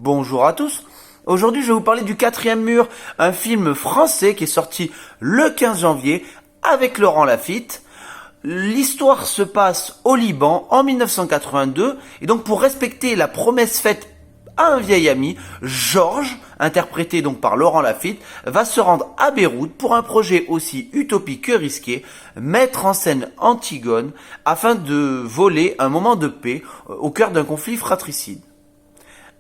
bonjour à tous. Aujourd'hui, je vais vous parler du Quatrième Mur, un film français qui est sorti le 15 janvier avec Laurent Lafitte. L'histoire se passe au Liban en 1982 et donc pour respecter la promesse faite à un vieil ami, Georges, interprété donc par Laurent Lafitte, va se rendre à Beyrouth pour un projet aussi utopique que risqué, mettre en scène Antigone afin de voler un moment de paix au cœur d'un conflit fratricide.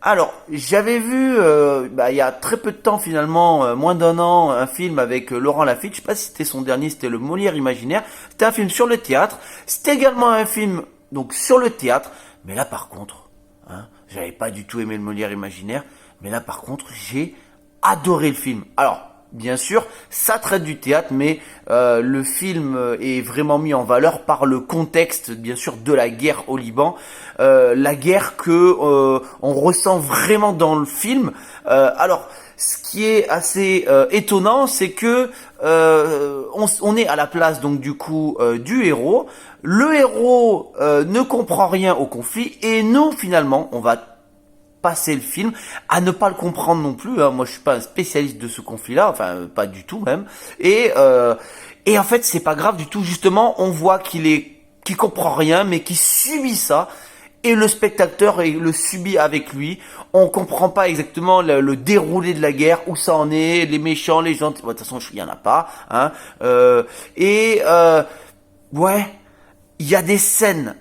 Alors, j'avais vu il y a très peu de temps finalement, moins d'un an, un film avec Laurent Lafitte. Je sais pas si c'était son dernier, c'était le Molière Imaginaire. C'était un film sur le théâtre. C'était également un film donc sur le théâtre. Mais là par contre, j'avais pas du tout aimé le Molière Imaginaire. Mais là par contre, j'ai adoré le film. Alors, bien sûr, ça traite du théâtre, mais le film est vraiment mis en valeur par le contexte, bien sûr, de la guerre au Liban. La guerre que on ressent vraiment dans le film. Alors, ce qui est assez étonnant, c'est que on est à la place donc du coup du héros. Le héros ne comprend rien au conflit et nous, finalement, on va passer le film à ne pas le comprendre non plus. Moi, je suis pas un spécialiste de ce conflit-là, enfin pas du tout même. Et en fait, c'est pas grave du tout. Justement, on voit qu'il comprend rien, mais qu'il subit ça. Et le spectateur le subit avec lui. On comprend pas exactement le déroulé de la guerre, où ça en est, les méchants, les gentils. De toute façon, il y en a pas. Ouais, il y a des scènes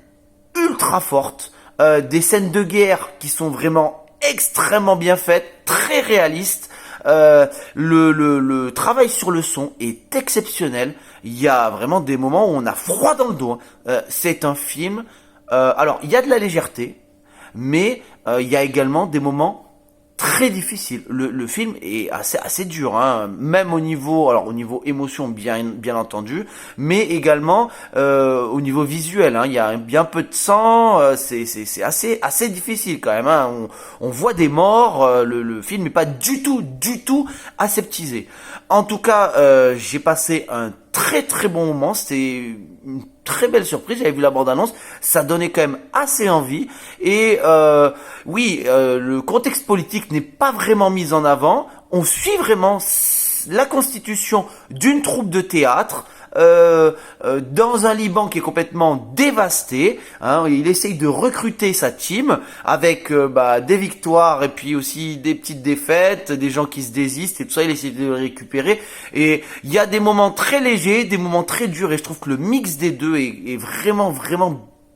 ultra fortes. Des scènes de guerre qui sont vraiment extrêmement bien faites, très réalistes. Le travail sur le son est exceptionnel. Il y a vraiment des moments où on a froid dans le dos. C'est un film. Alors, il y a de la légèreté, mais il y a également des moments très difficiles. Le film est assez dur, même au niveau émotion bien entendu, mais également au niveau visuel. Il y a bien peu de sang, c'est assez difficile quand même. On voit des morts. Le film n'est pas du tout aseptisé. En tout cas, j'ai passé un très très bon moment. C'était une très belle surprise. J'avais vu la bande-annonce, ça donnait quand même assez envie. Et le contexte politique n'est pas vraiment mis en avant. On suit vraiment la constitution d'une troupe de théâtre dans un Liban qui est complètement dévasté. Il essaye de recruter sa team avec des victoires et puis aussi des petites défaites, des gens qui se désistent et tout ça. Il essaye de les récupérer. Et il y a des moments très légers, des moments très durs. Et je trouve que le mix des deux est vraiment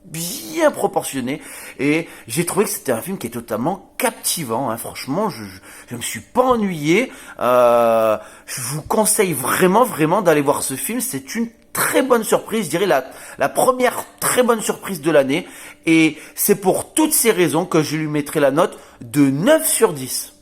bien proportionné et j'ai trouvé que c'était un film qui est totalement captivant. Franchement, je me suis pas ennuyé. Je vous conseille vraiment d'aller voir ce film. C'est une très bonne surprise, je dirais la première très bonne surprise de l'année, et c'est pour toutes ces raisons que je lui mettrai la note de 9 sur 10.